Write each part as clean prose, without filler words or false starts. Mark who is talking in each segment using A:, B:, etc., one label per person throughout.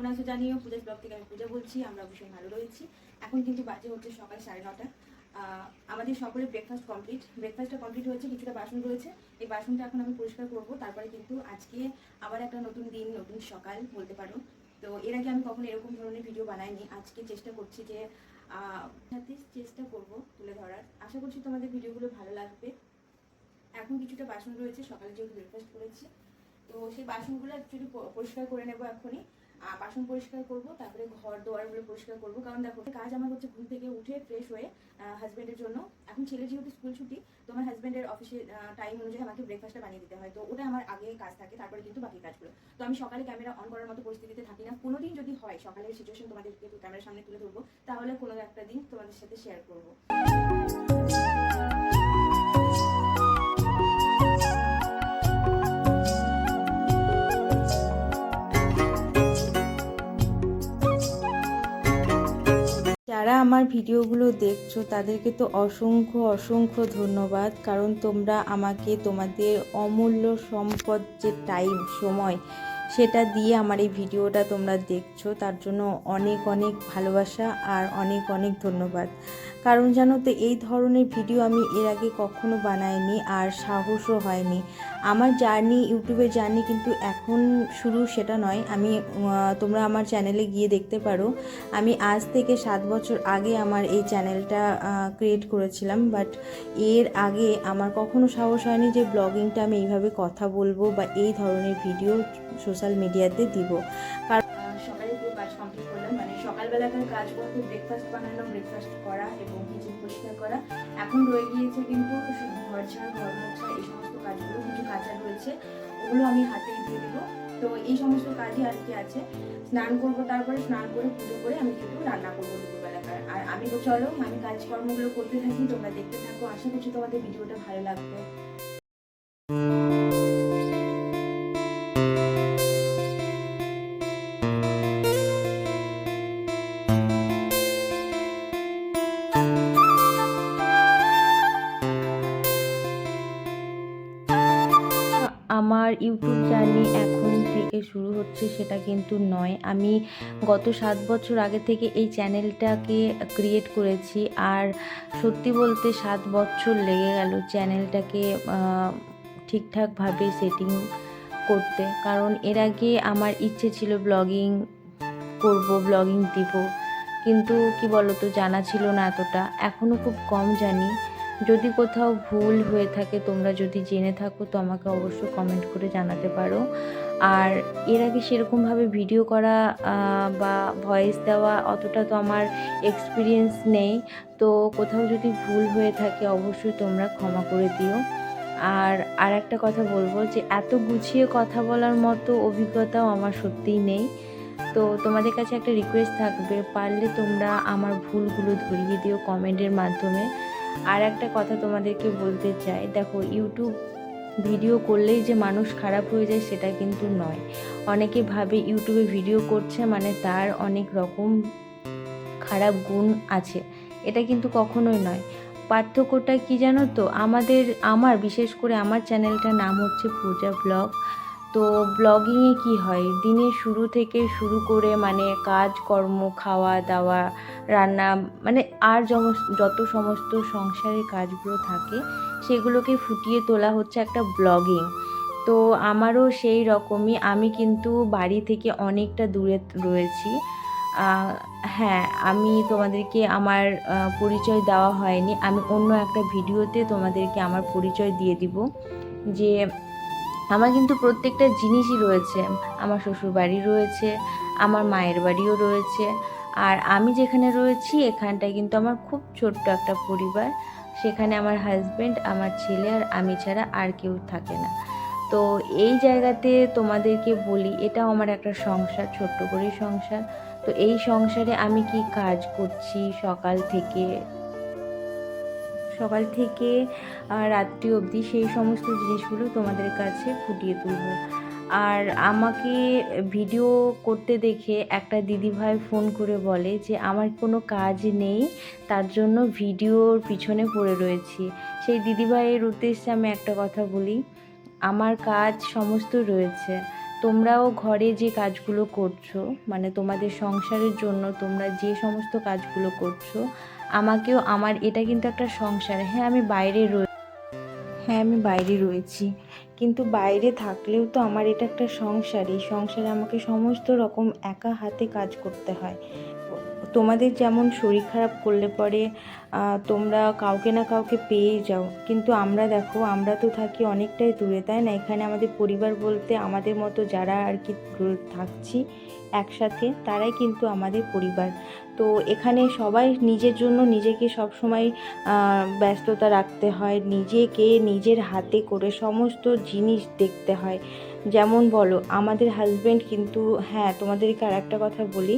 A: কেমন আছো জানিও। পূজার ব্লগ থেকে আমি পূজা বলছি। আমরা অবশ্যই ভালো রয়েছি। এখন কিন্তু বাজে হচ্ছে সকাল 9:30। আমাদের সকলের ব্রেকফাস্ট কমপ্লিট। ব্রেকফাস্টটা কমপ্লিট হয়েছে, কিছুটা বাসন রয়েছে। এই বাসনটা এখন আমি পরিষ্কার করব। তারপরে কিন্তু আজকে আবার একটা নতুন দিন, নতুন সকাল বলতে পারো। তো এর আগে আমি কখনো এরকম ধরনের ভিডিও বানাইনি। আজকে চেষ্টা করছি যে চেষ্টা করব তুলে ধরার। আশা করছি তোমাদের ভিডিওগুলো ভালো লাগবে। এখন কিছুটা বাসন রয়েছে, সকালে যেহেতু ব্রেকফাস্ট করেছি, তো সেই বাসনগুলো অ্যাকচুয়ালি পরিষ্কার করে নেবো এখনই। বাসন পরিষ্কার করব, তারপরে ঘর দোয়ারগুলো পরিষ্কার করব। কারণ দেখো, কাজ আমার হচ্ছে ঘুম থেকে উঠে ফ্রেশ হয়ে হাজব্যান্ডের জন্য। এখন ছেলে যেহেতু স্কুল ছুটি, তো আমার হাজব্যান্ডের অফিসে টাইম অনুযায়ী আমাকে ব্রেকফাস্টটা বানিয়ে দিতে হয়। তো ওটা আমার আগে কাজ থাকে, তারপরে কিন্তু বাকি কাজগুলো। তো আমি সকালে ক্যামেরা অন করার মতো পরিস্থিতিতে থাকি না। কোনোদিন যদি হয় সকালের সিচুয়েশন তোমাদেরকে ক্যামেরার সামনে তুলে ধরবো, তাহলে কোনো একটা দিন তোমাদের সাথে শেয়ার করবো। যারা আমার ভিডিওগুলো দেখছো তাদেরকে তো অসংখ্য অসংখ্য ধন্যবাদ। কারণ তোমরা আমাকে তোমাদের অমূল্য সম্পদ যে টাইম, সময়, সেটা দিয়ে আমার এই ভিডিওটা তোমরা দেখছো, তার জন্য অনেক অনেক ভালোবাসা আর অনেক অনেক ধন্যবাদ। কারণ জানো তো, এই ধরনের ভিডিও আমি এর আগে কখনো বানাইনি, আর সাহসও হয়নি। আমার জার্নি, ইউটিউবের জার্নি কিন্তু এখন শুরু সেটা নয়। তোমরা আমার চ্যানেলে গিয়ে দেখতে পারো। আমি আজ থেকে 7 বছর আগে আমার এই চ্যানেলটা ক্রিয়েট করেছিলাম। বাট এর আগে আমার কখনো সাহস হয়নি যে ব্লগিংটা আমি এইভাবে কথা বলবো বা এই ধরনের ভিডিও সোশ্যাল মিডিয়াতে দিব। কারণ সকালে পুরো কাজ কমপ্লিট করলাম, মানে সকালবেলাকার কাজ বলতে ব্রেকফাস্ট বানালাম, ব্রেকফাস্ট করা এবং কিচেন পরিষ্কার করা। এখন রয়ে গিয়েছে কিন্তু ঘর ঝাড়, ঘর মোছা, এই সমস্ত কাজগুলো। কিছু কাজা রয়েছে, ওগুলো আমি হাতেই দিয়ে দেবো। তো এই সমস্ত কাজই আর কি আছে। স্নান করবো, তারপরে স্নান করে পুজো করে আমি কিন্তু রান্না করবো দুপুরবেলাকার। আর আমি তো চলো, আমি কাজকর্মগুলো করতে থাকি, তোমরা দেখতে থাকো। আশা করছি তোমাদের ভিডিওটা ভালো লাগবে। আমার ইউটিউব জার্নি এখন থেকে শুরু হচ্ছে সেটা কিন্তু নয়। আমি গত 7 বছর আগে থেকে এই চ্যানেলটাকে ক্রিয়েট করেছি। আর সত্যি বলতে 7 বছর লেগে গেল চ্যানেলটাকে ঠিকঠাকভাবে সেটিং করতে। কারণ এর আগে আমার ইচ্ছে ছিল ব্লগিং করব, ব্লগিং দিব, কিন্তু কি বলতো, জানা ছিল না এতটা। এখনও খুব কম জানি। যদি কোথাও ভুল হয়ে থাকে, তোমরা যদি জেনে থাকো, তো আমাকে অবশ্যই কমেন্ট করে জানাতে পারো। আর এর আগে সেরকমভাবে ভিডিও করা বা ভয়েস দেওয়া অতটা তো আমার এক্সপিরিয়েন্স নেই। তো কোথাও যদি ভুল হয়ে থাকে অবশ্যই তোমরা ক্ষমা করে দিও। আর একটা কথা বলবো, যে এত গুছিয়ে কথা বলার মতো অভিজ্ঞতাও আমার সত্যিই নেই। তো তোমাদের কাছে একটা রিকোয়েস্ট থাকবে, পারলে তোমরা আমার ভুলগুলো ধরিয়ে দিও কমেন্টের মাধ্যমে। আর একটা কথা তোমাদেরকে বলতে চাই, দেখো, ইউটিউব ভিডিও করলেই যে মানুষ খারাপ হয়ে যায় সেটা কিন্তু নয়। অনেকে ভাবে ইউটিউবে ভিডিও করছে মানে তার অনেক রকম খারাপ গুণ আছে। এটা কিন্তু কখনোই নয়। পার্থক্যটা কি জানো তো, আমার বিশেষ করে আমার চ্যানেলটার নাম হচ্ছে পূজা ব্লগ। তো ব্লগিংয়ে কি হয়, দিনের শুরু থেকে শুরু করে মানে কাজকর্ম, খাওয়া দাওয়া, রান্না, মানে আর যত সমস্ত সংসারের কাজগুলো থাকে সেগুলোকে ফুটিয়ে তোলা হচ্ছে একটা ব্লগিং। তো আমারও সেই রকমই। আমি কিন্তু বাড়ি থেকে অনেকটা দূরে রয়েছি। হ্যাঁ, আমি তোমাদেরকে আমার পরিচয় দেওয়া হয়নি। আমি অন্য একটা ভিডিওতে তোমাদেরকে আমার পরিচয় দিয়ে দিব। যে আমার কিন্তু প্রত্যেকটা জিনিসই রয়েছে। আমার শ্বশুর বাড়ি রয়েছে, আমার মায়ের বাড়িও রয়েছে। আর আমি যেখানে রয়েছি এখানটায় কিন্তু আমার খুব ছোট্ট একটা পরিবার। সেখানে আমার হাজব্যান্ড, আমার ছেলে আর আমি ছাড়া আর কেউ থাকে না। তো এই জায়গাতে তোমাদেরকে বলি, এটাও আমার একটা সংসার, ছোট্ট করেই সংসার। তো এই সংসারে আমি কি কাজ করছি সকাল থেকে রাত্রি অবধি, সেই সমস্ত জিনিসগুলো তোমাদের কাছে ফুটিয়ে তুলব। আর আমাকে ভিডিও করতে দেখে একটা দিদিভাই ফোন করে বলে যে আমার কোনো কাজ নেই, তার জন্য ভিডিওর পিছনে পড়ে রয়েছি। সেই দিদিভাইয়ের উদ্দেশ্যে আমি একটা কথা বলি, আমার কাজ সমস্ত রয়েছে। তোমরাও ঘরে যে কাজগুলো করছো, মানে তোমাদের সংসারের জন্য তোমরা যে সমস্ত কাজগুলো করছো, আমাকেও, আমার এটা কিন্তু একটা সংসার। হ্যাঁ আমি বাইরে রয়েছি, কিন্তু বাইরে থাকলেও তো আমার এটা একটা সংসার। এই সংসারে আমাকে সমস্ত রকম একা হাতে কাজ করতে হয়। তোমাদের যেমন শরীর খারাপ করলে পরে তোমরা কাউকে না কাউকে পেয়ে যাও, কিন্তু আমরা দেখো, আমরা তো থাকি অনেকটাই দূরে, তাই না? এখানে আমাদের পরিবার বলতে আমাদের মতো যারা আর কি থাকছি একসাথে, তারাই কিন্তু আমাদের পরিবার। তো এখানে সবাই নিজের জন্য নিজেকে সবসময় ব্যস্ততা রাখতে হয়, নিজেকে নিজের হাতে করে সমস্ত জিনিস দেখতে হয়। যেমন বলো, আমাদের হাজব্যান্ড কিন্তু, হ্যাঁ তোমাদেরকে আর একটা কথা বলি,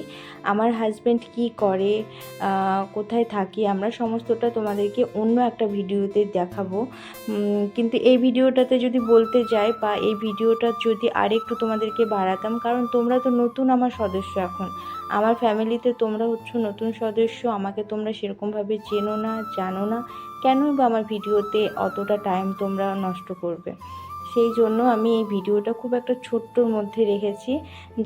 A: আমার হাজব্যান্ড কি করে, কোথায় থাকি, আমরা সমস্তটা তোমাদেরকে অন্য একটা ভিডিওতে দেখাবো। কিন্তু এই ভিডিওটাতে যদি বলতে যাই, বা এই ভিডিওটা যদি আরেকটু তোমাদেরকে বাড়াতাম, কারণ তোমরা তো নতুন আমার সদস্য, এখন আমার ফ্যামিলিতে তোমরা হচ্ছে নতুন সদস্য, আমাকে তোমরা সেরকমভাবে চেনো না, জানো না, কেনই বা আমার ভিডিওতে অতটা টাইম তোমরা নষ্ট করবে? সেই জন্য আমি এই ভিডিওটা খুব একটা ছোট্টর মধ্যে রেখেছি,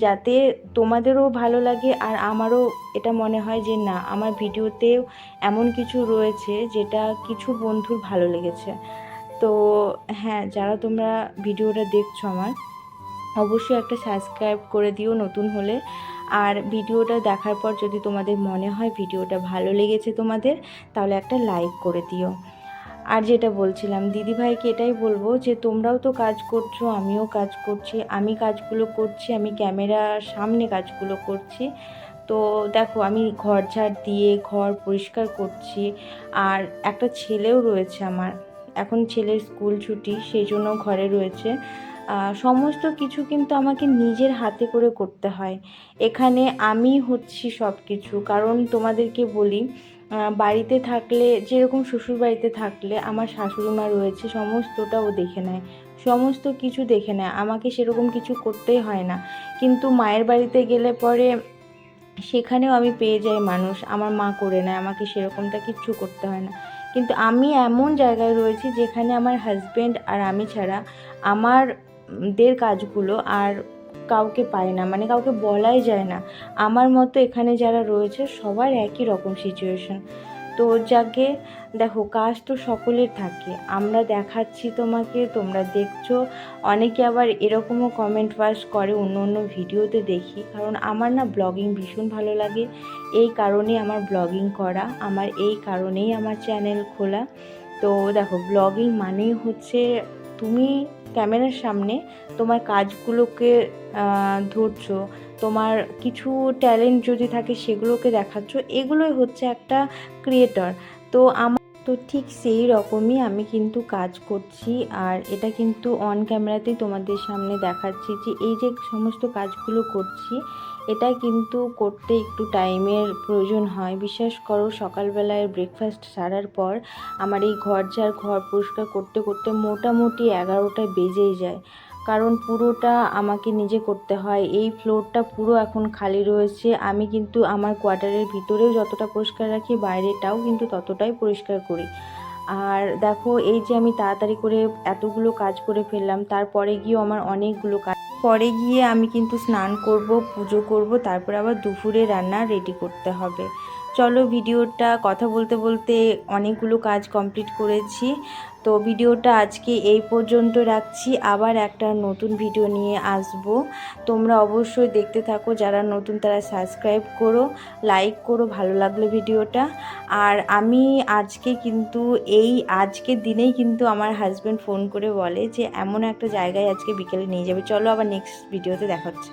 A: যাতে তোমাদেরও ভালো লাগে আর আমারও এটা মনে হয় যে না, আমার ভিডিওতেও এমন কিছু রয়েছে যেটা কিছু বন্ধুর ভালো লেগেছে। তো হ্যাঁ, যারা তোমরা ভিডিওটা দেখছো আমার, অবশ্যই একটা সাবস্ক্রাইব করে দিও নতুন হলে। আর ভিডিওটা দেখার পর যদি তোমাদের মনে হয় ভিডিওটা ভালো লেগেছে তোমাদের, তাহলে একটা লাইক করে দিও। আর যেটা বলছিলাম, দিদিভাইকে এটাই বলবো যে তোমরাও তো কাজ করছো, আমিও কাজ করছি, আমি কাজগুলো করছি, আমি ক্যামেরার সামনে কাজগুলো করছি। তো দেখো, আমি ঘর ঝাড় দিয়ে ঘর পরিষ্কার করছি। আর একটা ছেলেও রয়েছে আমার, এখন ছেলের স্কুল ছুটি, সেই জন্য ঘরে রয়েছে। সমস্ত কিছু কিন্তু আমাকে নিজের হাতে করে করতে হয়। এখানে আমি হচ্ছি সব কিছু। কারণ তোমাদেরকে বলি, বাড়িতে থাকলে, যেরকম শ্বশুর বাড়িতে থাকলে আমার শাশুড়ি মা রয়েছে, সমস্তটা ও দেখে নেয়, সমস্ত কিছু দেখে নেয়, আমাকে সেরকম কিছু করতেই হয় না। কিন্তু মায়ের বাড়িতে গেলে পরে সেখানেও আমি পেয়ে যাই মানুষ, আমার মা করে নেয়, আমাকে সেরকমটা কিচ্ছু করতে হয় না। কিন্তু আমি এমন জায়গায় রয়েছি যেখানে আমার হাজব্যান্ড আর আমি ছাড়া আমাদের কাজগুলো আর কাউকে পায় না, মানে কাউকে বলাই যায় না। আমার মতো এখানে যারা রয়েছে সবার একই রকম সিচুয়েশন। তো যাকে দেখো, কাজ তো সকলের থাকে, আমরা দেখাচ্ছি তোমাকে, তোমরা দেখছো। অনেকে আবার এরকমও কমেন্ট পাস করে, অন্য অন্য ভিডিওতে দেখি, কারণ আমার না ব্লগিং ভীষণ ভালো লাগে, এই কারণেই আমার ব্লগিং করা, আমার এই কারণেই আমার চ্যানেল খোলা। তো দেখো, ব্লগিং মানেই হচ্ছে তুমি ক্যামেরার সামনে তোমার কাজগুলোকে ধরছো, তোমার কিছু ট্যালেন্ট যদি থাকে সেগুলোকে দেখাচ্ছ, এগুলোই হচ্ছে একটা ক্রিয়েটর। তো তো ঠিক সেই রকমই আমি কিন্তু কাজ করছি। আর এটা কিন্তু অন ক্যামেরাতেই তোমাদের সামনে দেখাচ্ছি যে এই যে সমস্ত কাজগুলো করছি, এটা কিন্তু করতে একটু টাইমের প্রয়োজন হয়। বিশ্বাস করো, সকালবেলায় ব্রেকফাস্ট সারার পর আমার এই ঘর পরিষ্কার করতে করতে মোটামুটি 11টা বেজেই যায়, কারণ পুরোটা আমাকে নিজে করতে হয়। এই ফ্লোরটা পুরো এখন খালি রয়েছে, আমি কিন্তু আমার কোয়ার্টারের ভিতরেও যতটা পরিষ্কার রাখি, বাইরেটাও কিন্তু ততটাই পরিষ্কার করি। আর দেখো, এই যে আমি তাড়াতাড়ি করে এতগুলো কাজ করে ফেললাম, তারপরে গিয়েও আমার অনেকগুলো কাজ, পরে গিয়ে আমি কিন্তু স্নান করব, পুজো করব, তারপর আবার দুপুরে রান্না রেডি করতে হবে। চলো, ভিডিওটা কথা বলতে বলতে অনেকগুলো কাজ কমপ্লিট করেছি। তো ভিডিওটা আজকে এই পর্যন্ত রাখছি, আবার একটা নতুন ভিডিও নিয়ে আসব। তোমরা অবশ্যই দেখতে থাকো, যারা নতুন তারা সাবস্ক্রাইব করো, লাইক করো ভালো লাগলে ভিডিওটা। আর আমি আজকে কিন্তু আজকের দিনেই কিন্তু আমার হাজব্যান্ড ফোন করে বলে যে এমন একটা জায়গায় আজকে বিকেলে নিয়ে যাবে। চলো, আবার নেক্সট ভিডিওতে দেখা হচ্ছে।